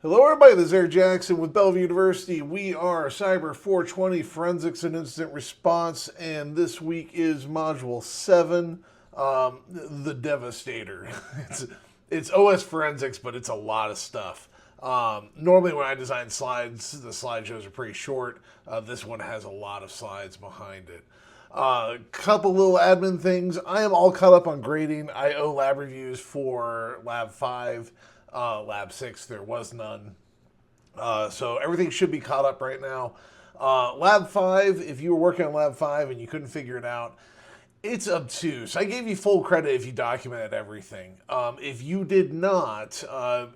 Hello, everybody. This is Eric Jackson with Bellevue University. We are CYBR420 Forensics and Incident Response, and this week is Module 7, the Devastator. It's OS Forensics, but it's a lot of stuff. Normally, when I design slides, the slideshows are pretty short. This one has a lot of slides behind it. Couple little admin things. I am all caught up on grading. I owe lab reviews for Lab 5. Lab 6, there was none. So everything should be caught up right now. Lab 5, if you were working on Lab 5 and you couldn't figure it out, it's obtuse. I gave you full credit if you documented everything. If you did not,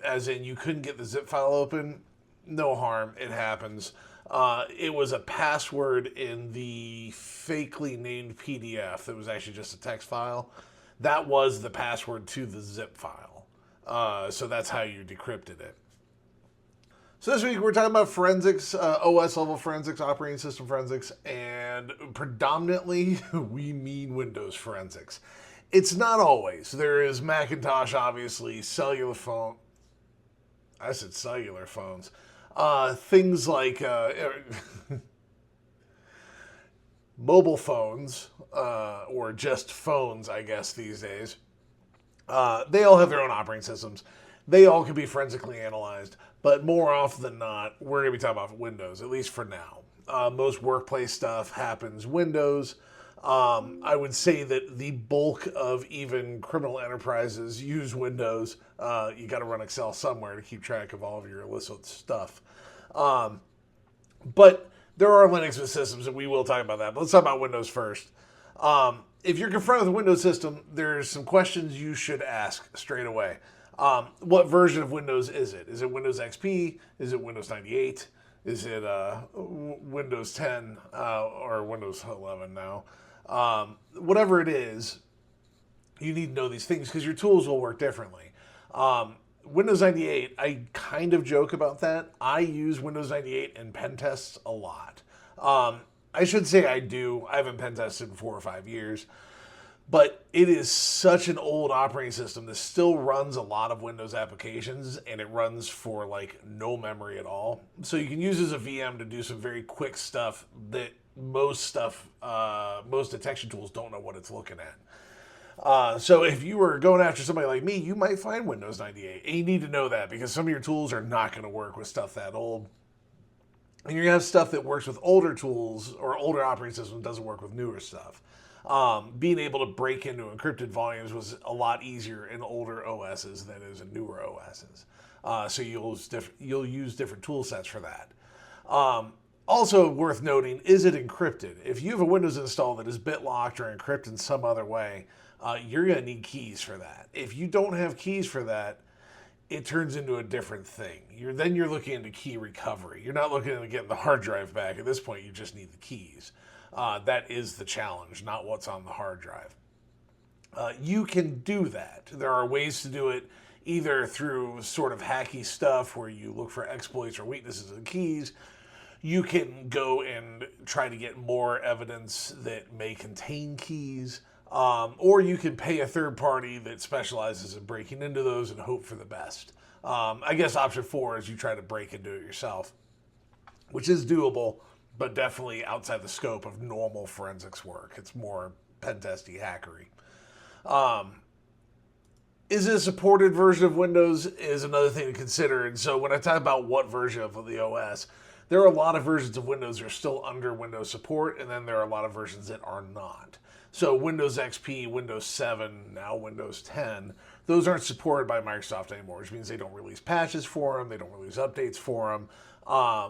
as in you couldn't get the zip file open, no harm, it happens. It was a password in the fakely named PDF that was actually just a text file. That was the password to the zip file. So that's how you decrypted it. So this week we're talking about forensics, OS level forensics, operating system forensics, and predominantly we mean Windows forensics. It's not always. There is Macintosh, obviously, cellular phone. I said cellular phones. Things like mobile phones, or just phones, I guess, these days. They all have their own operating systems. They all can be forensically analyzed, but more often than not, we're going to be talking about Windows, at least for now. Most workplace stuff happens Windows. I would say that the bulk of even criminal enterprises use Windows. You got to run Excel somewhere to keep track of all of your illicit stuff. But there are Linux systems, and we will talk about that. But let's talk about Windows first. If you're confronted with a Windows system, there's some questions you should ask straight away. What version of Windows is it? Is it Windows XP? Is it Windows 98? Is it Windows 10 or Windows 11 now? Whatever it is, you need to know these things because your tools will work differently. Windows 98, I kind of joke about that. I use Windows 98 in pen tests a lot. I should say I do. I haven't pen tested in 4 or 5 years. But it is such an old operating system that still runs a lot of Windows applications, and it runs for like no memory at all. So you can use it as a VM to do some very quick stuff that most detection tools don't know what it's looking at. So if you were going after somebody like me, you might find Windows 98. And you need to know that because some of your tools are not going to work with stuff that old. And you're going to have stuff that works with older tools or older operating systems doesn't work with newer stuff. Being able to break into encrypted volumes was a lot easier in older OSs than it is in newer OSs. So you'll use different tool sets for that. Also worth noting, is it encrypted? If you have a Windows install that is bit-locked or encrypted in some other way, you're going to need keys for that. If you don't have keys for that, it turns into a different thing. Then you're looking into key recovery. You're not looking into getting the hard drive back. At this point, you just need the keys. That is the challenge, not what's on the hard drive. You can do that. There are ways to do it either through sort of hacky stuff where you look for exploits or weaknesses in keys. You can go and try to get more evidence that may contain keys. Or you can pay a third party that specializes in breaking into those and hope for the best. I guess option 4 is you try to break into it yourself, which is doable, but definitely outside the scope of normal forensics work. It's more pen testy hackery. Is it a supported version of Windows is another thing to consider. And so when I talk about what version of the OS, there are a lot of versions of Windows that are still under Windows support, and then there are a lot of versions that are not. So Windows XP, Windows 7, now Windows 10, those aren't supported by Microsoft anymore, which means they don't release patches for them, they don't release updates for them.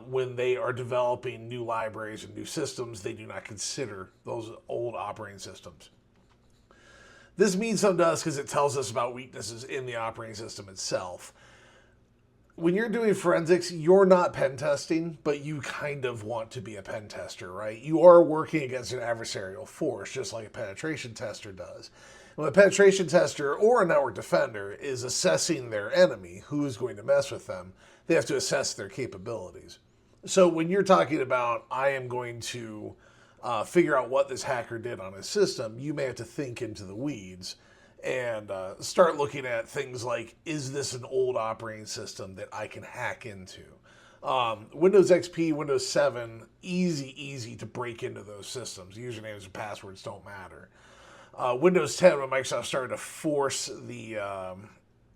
When they are developing new libraries and new systems, they do not consider those old operating systems. This means something to us because it tells us about weaknesses in the operating system itself. When you're doing forensics, you're not pen testing, but you kind of want to be a pen tester, right? You are working against an adversarial force, just like a penetration tester does. When a penetration tester or a network defender is assessing their enemy, who is going to mess with them, they have to assess their capabilities. So when you're talking about, I am going to figure out what this hacker did on his system, you may have to think into the weeds and start looking at things like, is this an old operating system that I can hack into? Windows XP, Windows 7, easy to break into those systems. Usernames and passwords don't matter. Windows 10, when Microsoft started to force the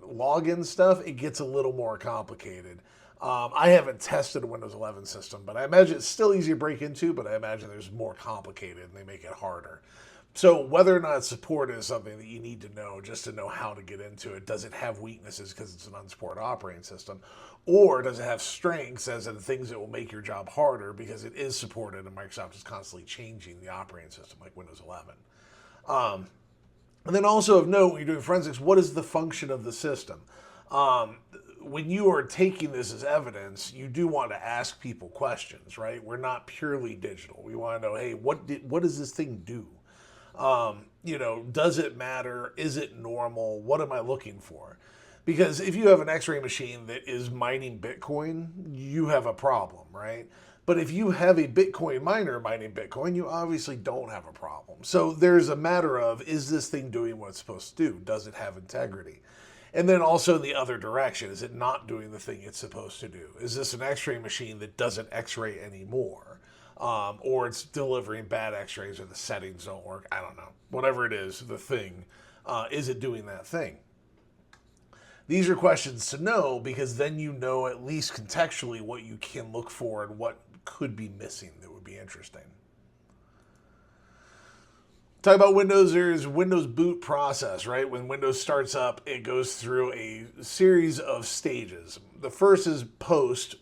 login stuff, it gets a little more complicated. I haven't tested a Windows 11 system, but I imagine it's still easy to break into, but I imagine there's more complicated and they make it harder. So whether or not support is something that you need to know just to know how to get into it. Does it have weaknesses because it's an unsupported operating system? Or does it have strengths as in things that will make your job harder because it is supported and Microsoft is constantly changing the operating system like Windows 11? And then also of note, when you're doing forensics, what is the function of the system? When you are taking this as evidence, you do want to ask people questions, right? We're not purely digital. We want to know, hey, what does this thing do? Does it matter? Is it normal? What am I looking for? Because if you have an X-ray machine that is mining Bitcoin, you have a problem, right? But if you have a Bitcoin miner mining Bitcoin, you obviously don't have a problem. So there's a matter of, is this thing doing what it's supposed to do? Does it have integrity? And then also the other direction, is it not doing the thing it's supposed to do? Is this an X-ray machine that doesn't X-ray anymore? Or it's delivering bad X-rays or the settings don't work? I don't know. Whatever it is, the thing, is it doing that thing? These are questions to know because then you know at least contextually what you can look for and what could be missing that would be interesting. Talk about Windows, there's Windows boot process, right? When Windows starts up, it goes through a series of stages. The first is post,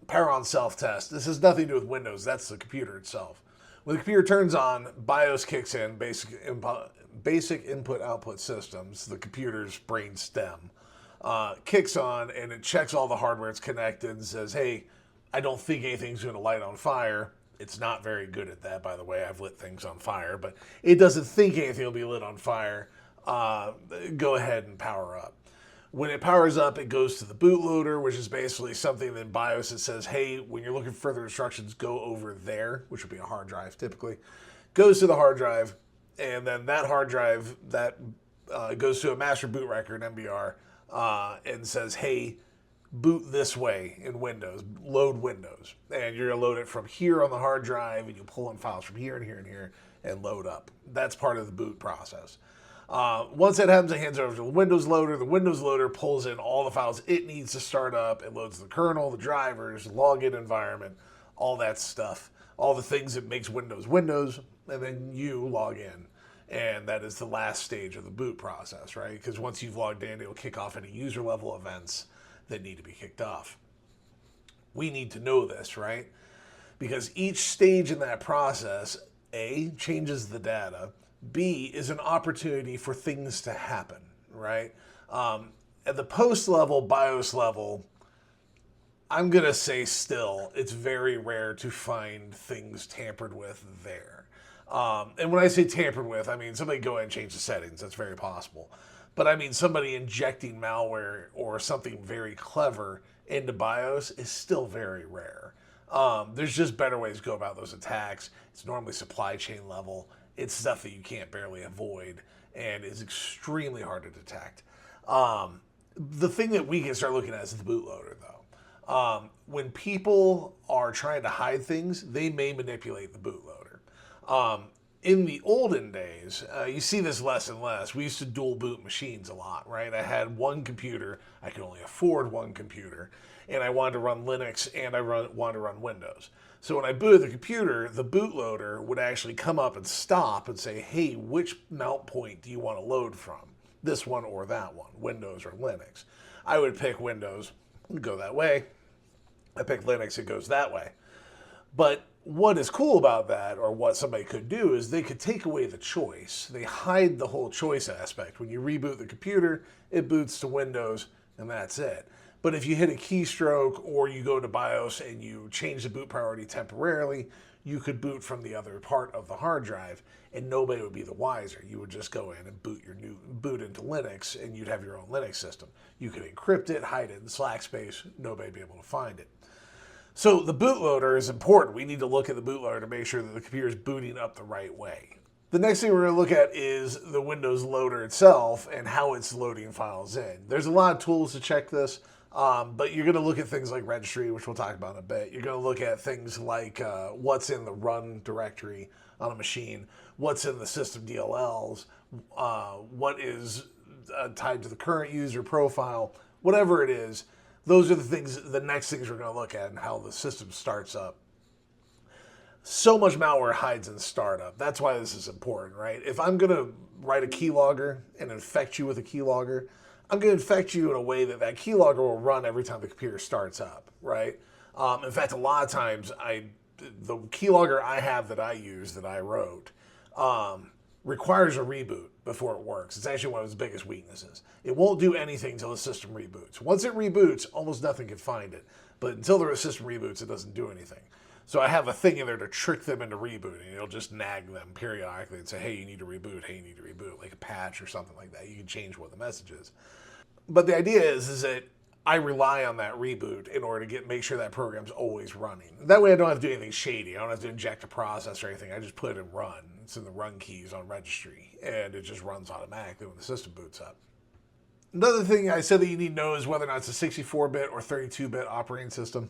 power on self-test. This has nothing to do with Windows, that's the computer itself. When the computer turns on, BIOS kicks in, basic input-output systems, the computer's brain stem, kicks on and it checks all the hardware it's connected and says, hey, I don't think anything's going to light on fire. It's not very good at that, by the way. I've lit things on fire, but it doesn't think anything will be lit on fire. Go ahead and power up. When it powers up, it goes to the bootloader, which is basically something in BIOS that says, hey, when you're looking for further instructions, go over there, which would be a hard drive typically. Goes to the hard drive, and then that hard drive that goes to a master boot record, MBR, and says, hey, boot this way in Windows, load Windows. And you're going to load it from here on the hard drive, and you pull in files from here and here and here and load up. That's part of the boot process. Once that happens, it hands over to the Windows loader. The Windows loader pulls in all the files it needs to start up. It loads the kernel, the drivers, login environment, all that stuff, all the things that makes Windows Windows, and then you log in. And that is the last stage of the boot process, right? Because once you've logged in, it'll kick off any user level events that need to be kicked off. We need to know this, right? Because each stage in that process, A, changes the data, B, is an opportunity for things to happen, right? At the post level, BIOS level, I'm going to say still, it's very rare to find things tampered with there. And when I say tampered with, I mean somebody go ahead and change the settings. That's very possible. But I mean somebody injecting malware or something very clever into BIOS is still very rare. There's just better ways to go about those attacks. It's normally supply chain level. It's stuff that you can't barely avoid and is extremely hard to detect. The thing that we can start looking at is the bootloader, though. When people are trying to hide things, they may manipulate the bootloader. In the olden days, you see this less and less. We used to dual boot machines a lot, right? I had one computer. I could only afford one computer. And I wanted to run Linux and I wanted to run Windows. So when I booted the computer, the bootloader would actually come up and stop and say, hey, which mount point do you want to load from? This one or that one, Windows or Linux. I would pick Windows and go that way. I pick Linux, it goes that way. But what is cool about that, or what somebody could do, is they could take away the choice. They hide the whole choice aspect. When you reboot the computer, it boots to Windows, and that's it. But if you hit a keystroke or you go to BIOS and you change the boot priority temporarily, you could boot from the other part of the hard drive, and nobody would be the wiser. You would just go in and boot into Linux, and you'd have your own Linux system. You could encrypt it, hide it in slack space, nobody would be able to find it. So the bootloader is important. We need to look at the bootloader to make sure that the computer is booting up the right way. The next thing we're going to look at is the Windows loader itself and how it's loading files in. There's a lot of tools to check this, but you're going to look at things like registry, which we'll talk about in a bit. You're going to look at things like what's in the run directory on a machine, what's in the system DLLs, what is tied to the current user profile, whatever it is. Those are the next things we're going to look at and how the system starts up. So much malware hides in startup. That's why this is important, right? If I'm going to write a keylogger and infect you with a keylogger, I'm going to infect you in a way that that keylogger will run every time the computer starts up, right? In fact, a lot of times, the keylogger I have that I use, that I wrote, requires a reboot before it works. It's actually one of its biggest weaknesses. It won't do anything until the system reboots. Once it reboots, almost nothing can find it. But until the system reboots, it doesn't do anything. So I have a thing in there to trick them into rebooting. It'll just nag them periodically and say, hey, you need to reboot, hey, you need to reboot, like a patch or something like that. You can change what the message is. But the idea is that I rely on that reboot in order to make sure that program's always running. That way I don't have to do anything shady. I don't have to inject a process or anything. I just put it in run. It's in the run keys on registry, and it just runs automatically when the system boots up. Another thing I said that you need to know is whether or not it's a 64-bit or 32-bit operating system.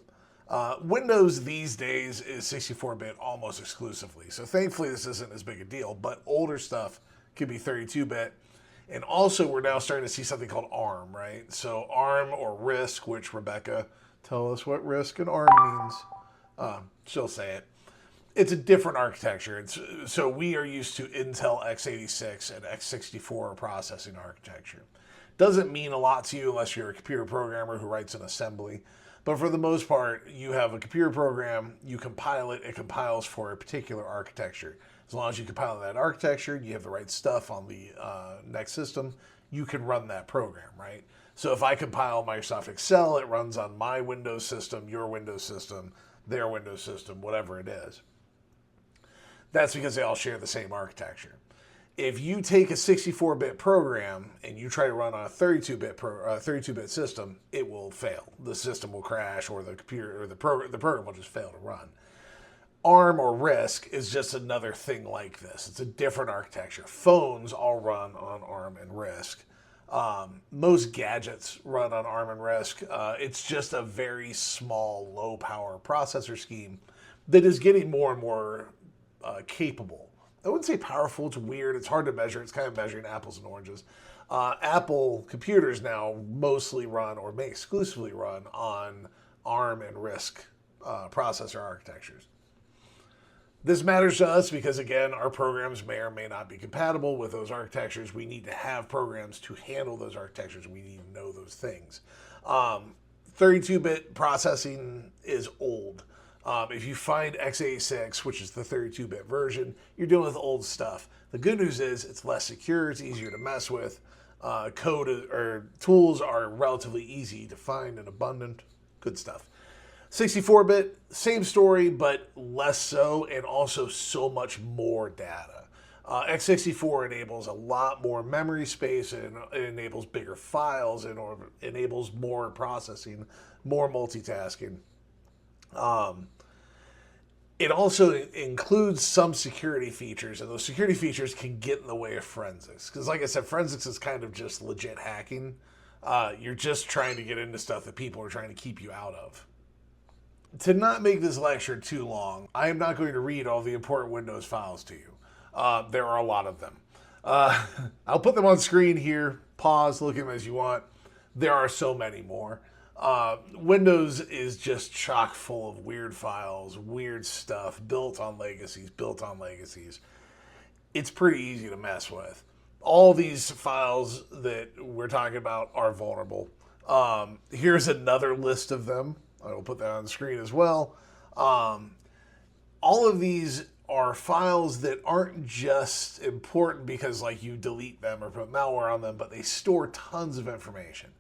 Windows these days is 64-bit almost exclusively, so thankfully this isn't as big a deal, but older stuff can be 32-bit. And also we're now starting to see something called ARM, right? So ARM or RISC, which Rebecca, tell us what RISC and ARM means. She'll say it. It's a different architecture. So we are used to Intel x86 and x64 processing architecture. Doesn't mean a lot to you unless you're a computer programmer who writes an assembly. But for the most part, you have a computer program, you compile it, it compiles for a particular architecture. As long as you compile that architecture, you have the right stuff on the next system, you can run that program, right? So if I compile Microsoft Excel, it runs on my Windows system, your Windows system, their Windows system, whatever it is. That's because they all share the same architecture. If you take a 64-bit program and you try to run on a 32-bit system, it will fail. The system will crash, or the computer or the program will just fail to run. ARM or RISC is just another thing like this. It's a different architecture. Phones all run on ARM and RISC. Most gadgets run on ARM and RISC. It's just a very small, low-power processor scheme that is getting more and more capable. I wouldn't say powerful. It's weird. It's hard to measure. It's kind of measuring apples and oranges. Apple computers now mostly run, or may exclusively run, on ARM and RISC processor architectures. This matters to us because, again, our programs may or may not be compatible with those architectures. We need to have programs to handle those architectures. We need to know those things. 32-bit processing is old. If you find x86, which is the 32-bit version, you're dealing with old stuff. The good news is it's less secure, it's easier to mess with. Code or tools are relatively easy to find and abundant. Good stuff. 64-bit, same story, but less so, and also so much more data. x64 enables a lot more memory space, and it enables bigger files, and enables more processing, more multitasking. It also includes some security features, and those security features can get in the way of forensics. Because like I said, forensics is kind of just legit hacking. You're just trying to get into stuff that people are trying to keep you out of. To not make this lecture too long, I am not going to read all the important Windows files to you. There are a lot of them. I'll put them on screen here. Pause, look at them as you want. There are so many more. Windows is just chock full of weird files, weird stuff, built on legacies. It's pretty easy to mess with. All these files that we're talking about are vulnerable. Here's another list of them. I will put that on the screen as well. All of these are files that aren't just important because like you delete them or put malware on them, but they store tons of information.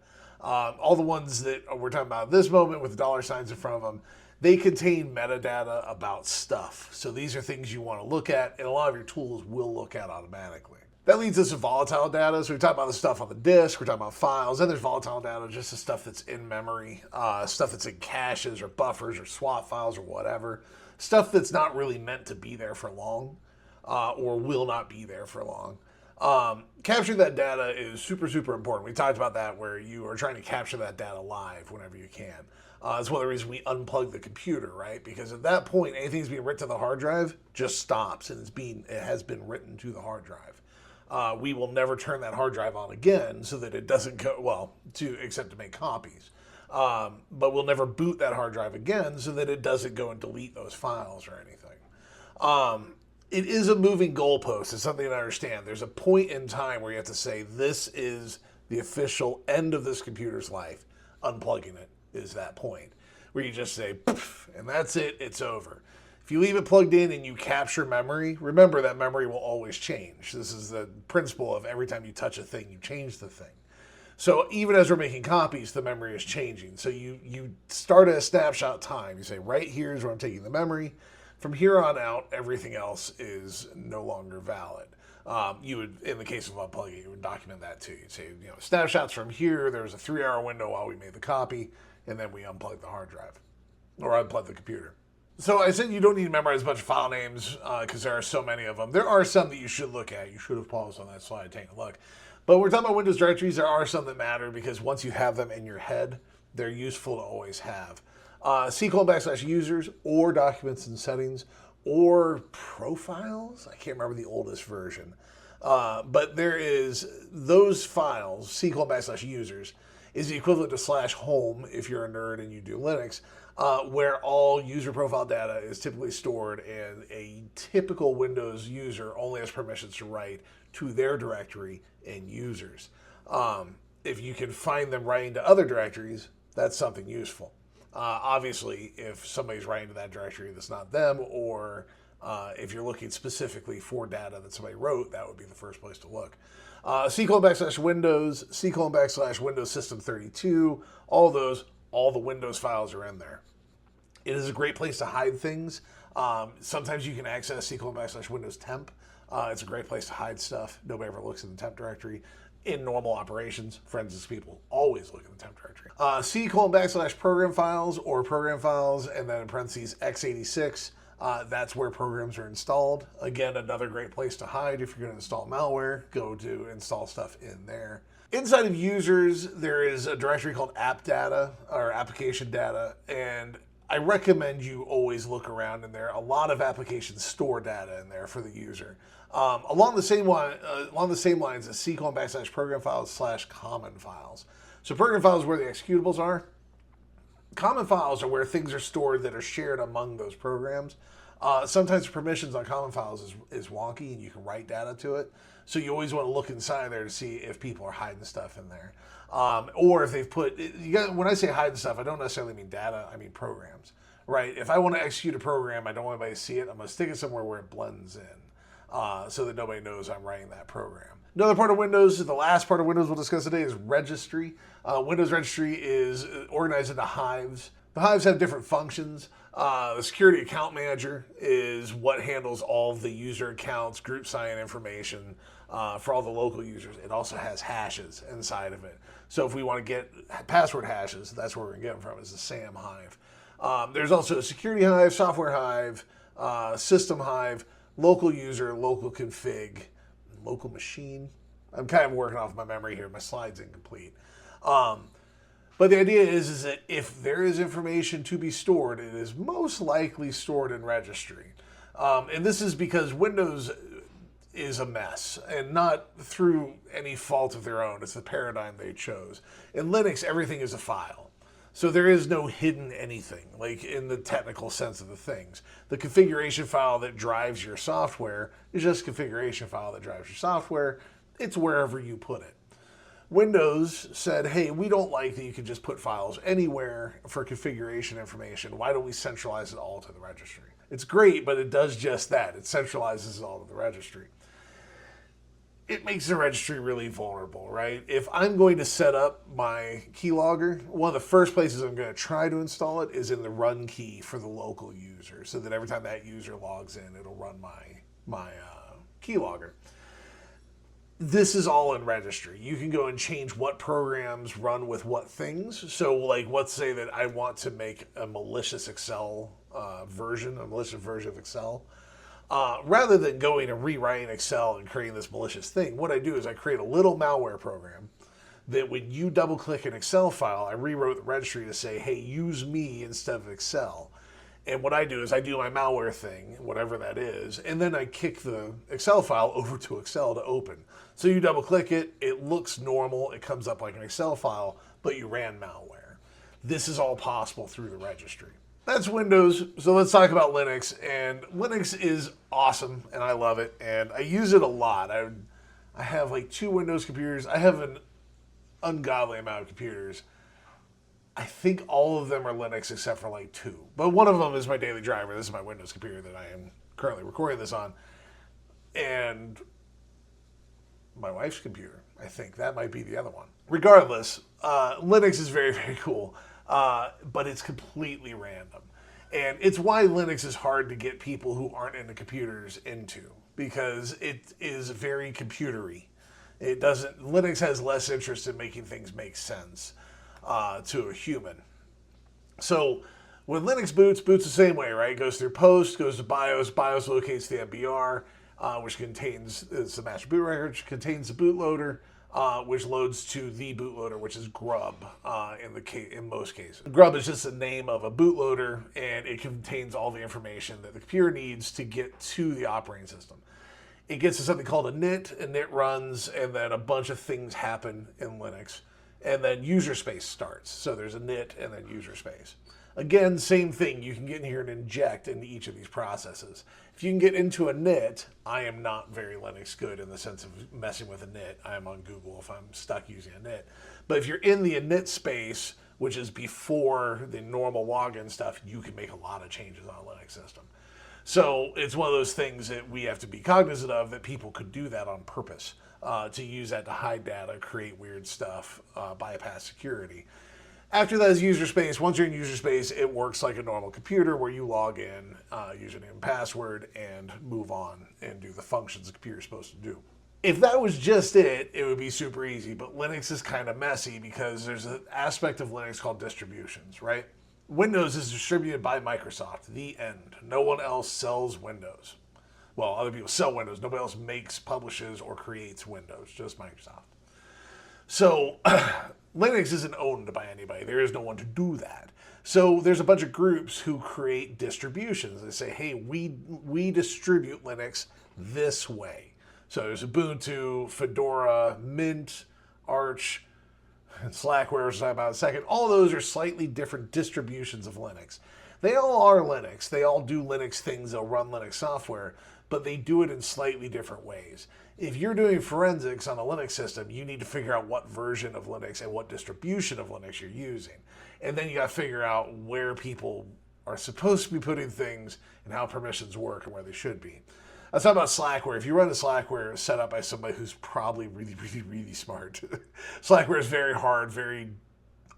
All the ones that we're talking about at this moment with dollar signs in front of them, they contain metadata about stuff. So these are things you want to look at, and a lot of your tools will look at automatically. That leads us to volatile data. So we talk about the stuff on the disk, we're talking about files, then there's volatile data, just the stuff that's in memory, stuff that's in caches or buffers or swap files or whatever. Stuff that's not really meant to be there for long. or will not be there for long. Capturing that data is super, super important. We talked about that where you are trying to capture that data live whenever you can. That's one of the reasons we unplug the computer, right? Because at that point, anything that's being written to the hard drive just stops and it has been written to the hard drive. We will never turn that hard drive on again so that it doesn't go, well, except to make copies. But we'll never boot that hard drive again so that it doesn't go and delete those files or anything. It is a moving goalpost. It's something to understand. There's a point in time where you have to say, this is the official end of this computer's life. Unplugging it is that point where you just say, poof, and that's it. It's over. If you leave it plugged in and you capture memory, remember that memory will always change. This is the principle of every time you touch a thing, you change the thing. So even as we're making copies, the memory is changing. So you start at a snapshot time. You say, right here is where I'm taking the memory. From here on out, everything else is no longer valid. You would, in the case of unplugging, you would document that too. You'd say, snapshots from here, there was a 3-hour window while we made the copy, and then we unplugged the hard drive, or unplugged the computer. So I said you don't need to memorize a bunch of file names because there are so many of them. There are some that you should look at. You should have paused on that slide, take a look. But we're talking about Windows directories. There are some that matter because once you have them in your head, they're useful to always have. C:\users or documents and settings or profiles. I can't remember the oldest version. But there is those files, C:\users, is the equivalent to /home if you're a nerd and you do Linux, where all user profile data is typically stored and a typical Windows user only has permissions to write to their directory and users. If you can find them writing to other directories, that's something useful. Obviously, if somebody's writing to that directory that's not them, or if you're looking specifically for data that somebody wrote, that would be the first place to look. C:\Windows, C:\Windows System 32, all the Windows files are in there. It is a great place to hide things. Sometimes you can access C:\Windows temp. It's a great place to hide stuff. Nobody ever looks in the temp directory. In normal operations, forensics people always look in the temp directory. C:\program files or program files, and then in parentheses x86. That's where programs are installed. Again, another great place to hide. If you're going to install malware, go to install stuff in there. Inside of users, there is a directory called app data or application data, and I recommend you always look around in there. A lot of applications store data in there for the user. Along the same lines as C:\program files /common files. So program files is where the executables are. Common files are where things are stored that are shared among those programs. Sometimes permissions on common files is wonky and you can write data to it. So you always want to look inside there to see if people are hiding stuff in there. Or if they've put, when I say hiding stuff, I don't necessarily mean data, I mean programs, right? If I want to execute a program, I don't want anybody to see it, I'm going to stick it somewhere where it blends in so that nobody knows I'm writing that program. Another part of Windows, the last part of Windows we'll discuss today is registry. Windows registry is organized into hives. The hives have different functions. The security account manager is what handles all of the user accounts, group sign information for all the local users. It also has hashes inside of it. So if we want to get password hashes, that's where we're going to get them from, is the SAM hive. There's also a security hive, software hive, system hive, local user, local config, local machine. I'm kind of working off my memory here. My slide's incomplete. But the idea is that if there is information to be stored, it is most likely stored in registry. And this is because Windows is a mess, and not through any fault of their own. It's the paradigm they chose. In Linux, everything is a file. So there is no hidden anything, like in the technical sense of the things. The configuration file that drives your software is just a configuration file that drives your software. It's wherever you put it. Windows said, hey, we don't like that you can just put files anywhere for configuration information. Why don't we centralize it all to the registry? It's great, but it does just that. It centralizes it all to the registry. It makes the registry really vulnerable, right? If I'm going to set up my keylogger, one of the first places I'm going to try to install it is in the run key for the local user, so that every time that user logs in, it'll run my keylogger. This is all in registry. You can go and change what programs run with what things. So, like, let's say that I want to make a malicious Excel version, a malicious version of Excel. Rather than going and rewriting Excel and creating this malicious thing, what I do is I create a little malware program that when you double click an Excel file, I rewrote the registry to say, hey, use me instead of Excel. And what I do is I do my malware thing, whatever that is, and then I kick the Excel file over to Excel to open. So you double click it, it looks normal, it comes up like an Excel file, but you ran malware. This is all possible through the registry. That's Windows, so let's talk about Linux. And Linux is awesome, and I love it, and I use it a lot. I have like 2 Windows computers. I have an ungodly amount of computers. I think all of them are Linux except for like 2. But one of them is my daily driver. This is my Windows computer that I am currently recording this on. And my wife's computer, I think. That might be the other one. Regardless, Linux is very, very cool. But it's completely random. And it's why Linux is hard to get people who aren't into computers into. Because it is very computery. Linux has less interest in making things make sense to a human. So when Linux boots the same way, right? It goes through post, goes to BIOS, BIOS locates the MBR, which contains, it's the master boot record, which contains the bootloader, which loads to the bootloader, which is grub in most cases. Grub is just the name of a bootloader, and it contains all the information that the computer needs to get to the operating system. It gets to something called a init, init runs, and then a bunch of things happen in Linux. And then user space starts. So there's a init and then user space. Again, same thing. You can get in here and inject into each of these processes. If you can get into a init, I am not very Linux good in the sense of messing with a init. I am on Google if I'm stuck using a init. But if you're in the init space, which is before the normal login stuff, you can make a lot of changes on a Linux system. So it's one of those things that we have to be cognizant of, that people could do that on purpose, to use that to hide data, create weird stuff, bypass security. After that is user space. Once you're in user space, it works like a normal computer where you log in, username and password, and move on and do the functions the computer's supposed to do. If that was just it, it would be super easy, but Linux is kind of messy because there's an aspect of Linux called distributions, right? Windows is distributed by Microsoft, the end. No one else sells Windows. Well, other people sell Windows. Nobody else makes, publishes, or creates Windows, just Microsoft. So Linux isn't owned by anybody. There is no one to do that. So there's a bunch of groups who create distributions. They say, hey, we distribute Linux this way. So there's Ubuntu, Fedora, Mint, Arch, and Slackware, which I'll talk about in a second. All those are slightly different distributions of Linux. They all are Linux. They all do Linux things. They'll run Linux software, but they do it in slightly different ways. If you're doing forensics on a Linux system, you need to figure out what version of Linux and what distribution of Linux you're using. And then you got to figure out where people are supposed to be putting things and how permissions work and where they should be. I was talking about Slackware. If you run a Slackware set up by somebody who's probably really, really, really smart, Slackware is very hard, very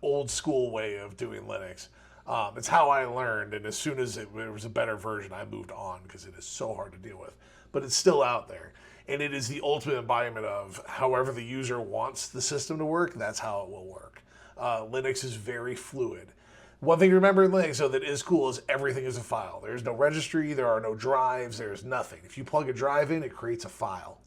old school way of doing Linux. It's how I learned, and as soon as there was a better version, I moved on because it is so hard to deal with. But it's still out there, and it is the ultimate embodiment of however the user wants the system to work, that's how it will work. Linux is very fluid. One thing to remember in Linux, though, that is cool is everything is a file. There's no registry, there are no drives, there's nothing. If you plug a drive in, it creates a file.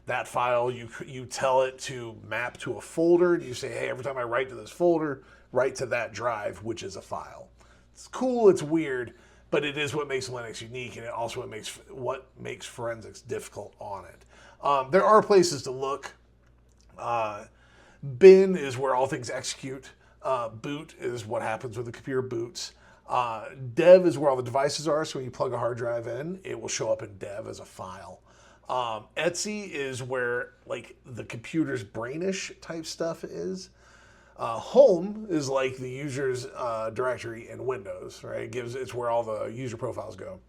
That file, you tell it to map to a folder. You say, hey, every time I write to this folder, write to that drive, which is a file. It's cool, it's weird, but it is what makes Linux unique, and it also what makes forensics difficult on it. There are places to look. Bin is where all things execute. Boot is what happens when the computer boots. Dev is where all the devices are, so when you plug a hard drive in, it will show up in dev as a file. Etsy is where like the computer's brainish type stuff is. Home is like the user's directory in Windows, right? It's where all the user profiles go.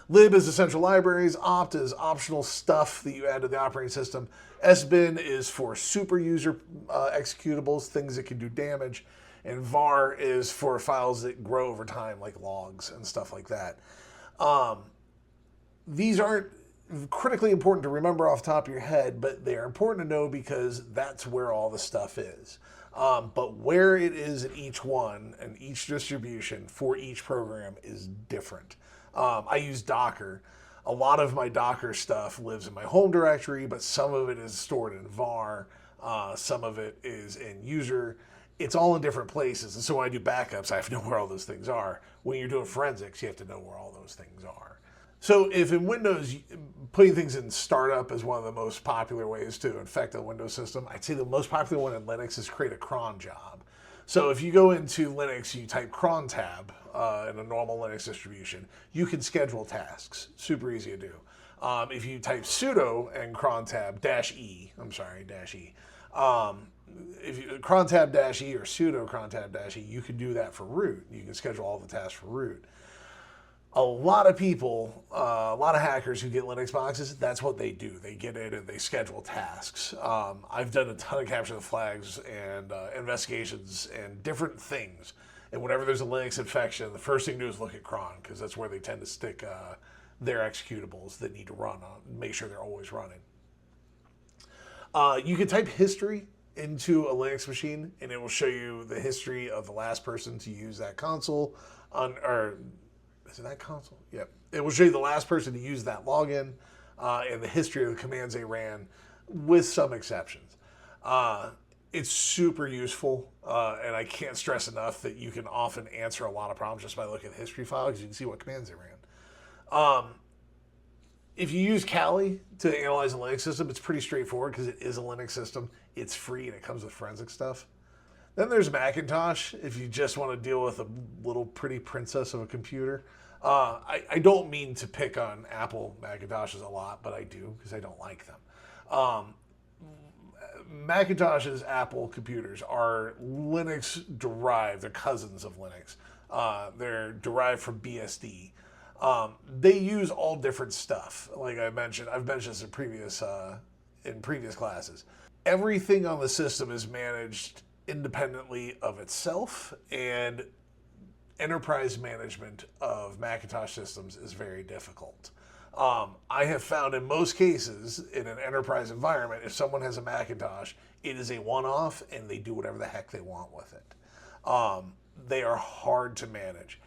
Lib is essential libraries. Opt is optional stuff that you add to the operating system. SBIN is for super user executables, things that can do damage. And var is for files that grow over time, like logs and stuff like that. These aren't critically important to remember off the top of your head, but they're important to know because that's where all the stuff is. But where it is in each one and each distribution for each program is different. I use Docker. A lot of my Docker stuff lives in my home directory, but some of it is stored in var. Some of it is in user. It's all in different places. And so when I do backups, I have to know where all those things are. When you're doing forensics, you have to know where all those things are. So if in Windows, putting things in startup is one of the most popular ways to infect a Windows system, I'd say the most popular one in Linux is create a cron job. So if you go into Linux, you type cron tab in a normal Linux distribution, you can schedule tasks. Super easy to do. If you type sudo and cron tab -e, if you cron tab -e or sudo cron tab -e, you can do that for root. You can schedule all the tasks for root. A lot of people, a lot of hackers who get Linux boxes, that's what they do. They get in and they schedule tasks. I've done a ton of capture the flags and investigations and different things. And whenever there's a Linux infection, the first thing to do is look at cron, because that's where they tend to stick their executables that need to run on, make sure they're always running. You can type history into a Linux machine, and it will show you the history of the last person to use that console is it that console? Yep. It will show you the last person to use that login and the history of the commands they ran, with some exceptions. It's super useful, and I can't stress enough that you can often answer a lot of problems just by looking at the history file, because you can see what commands they ran. If you use Kali to analyze a Linux system, it's pretty straightforward because it is a Linux system. It's free and it comes with forensic stuff. Then there's Macintosh, if you just want to deal with a little pretty princess of a computer. I don't mean to pick on Apple Macintoshes a lot, but I do because I don't like them. Macintosh's Apple computers are Linux derived. They're cousins of Linux. They're derived from BSD. They use all different stuff. Like I've mentioned this in previous classes. Everything on the system is managed independently of itself, and enterprise management of Macintosh systems is very difficult. I have found in most cases in an enterprise environment, if someone has a Macintosh, it is a one-off and they do whatever the heck they want with it. They are hard to manage.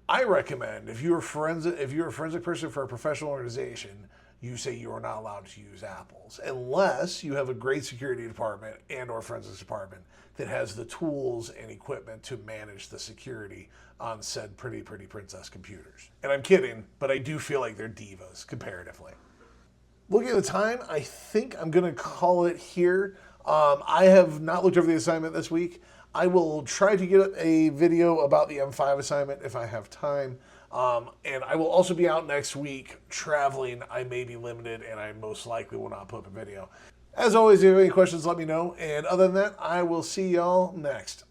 I recommend if you're a forensic person for a professional organization, you say you are not allowed to use Apples unless you have a great security department and or forensics department that has the tools and equipment to manage the security on said pretty princess computers. And I'm kidding, but I do feel like they're divas comparatively. Looking at the time, I think I'm going to call it here. I have not looked over the assignment this week. I will try to get a video about the M5 assignment if I have time. And I will also be out next week traveling. I may be limited, and I most likely will not put up a video. As always, if you have any questions, let me know. And other than that, I will see y'all next.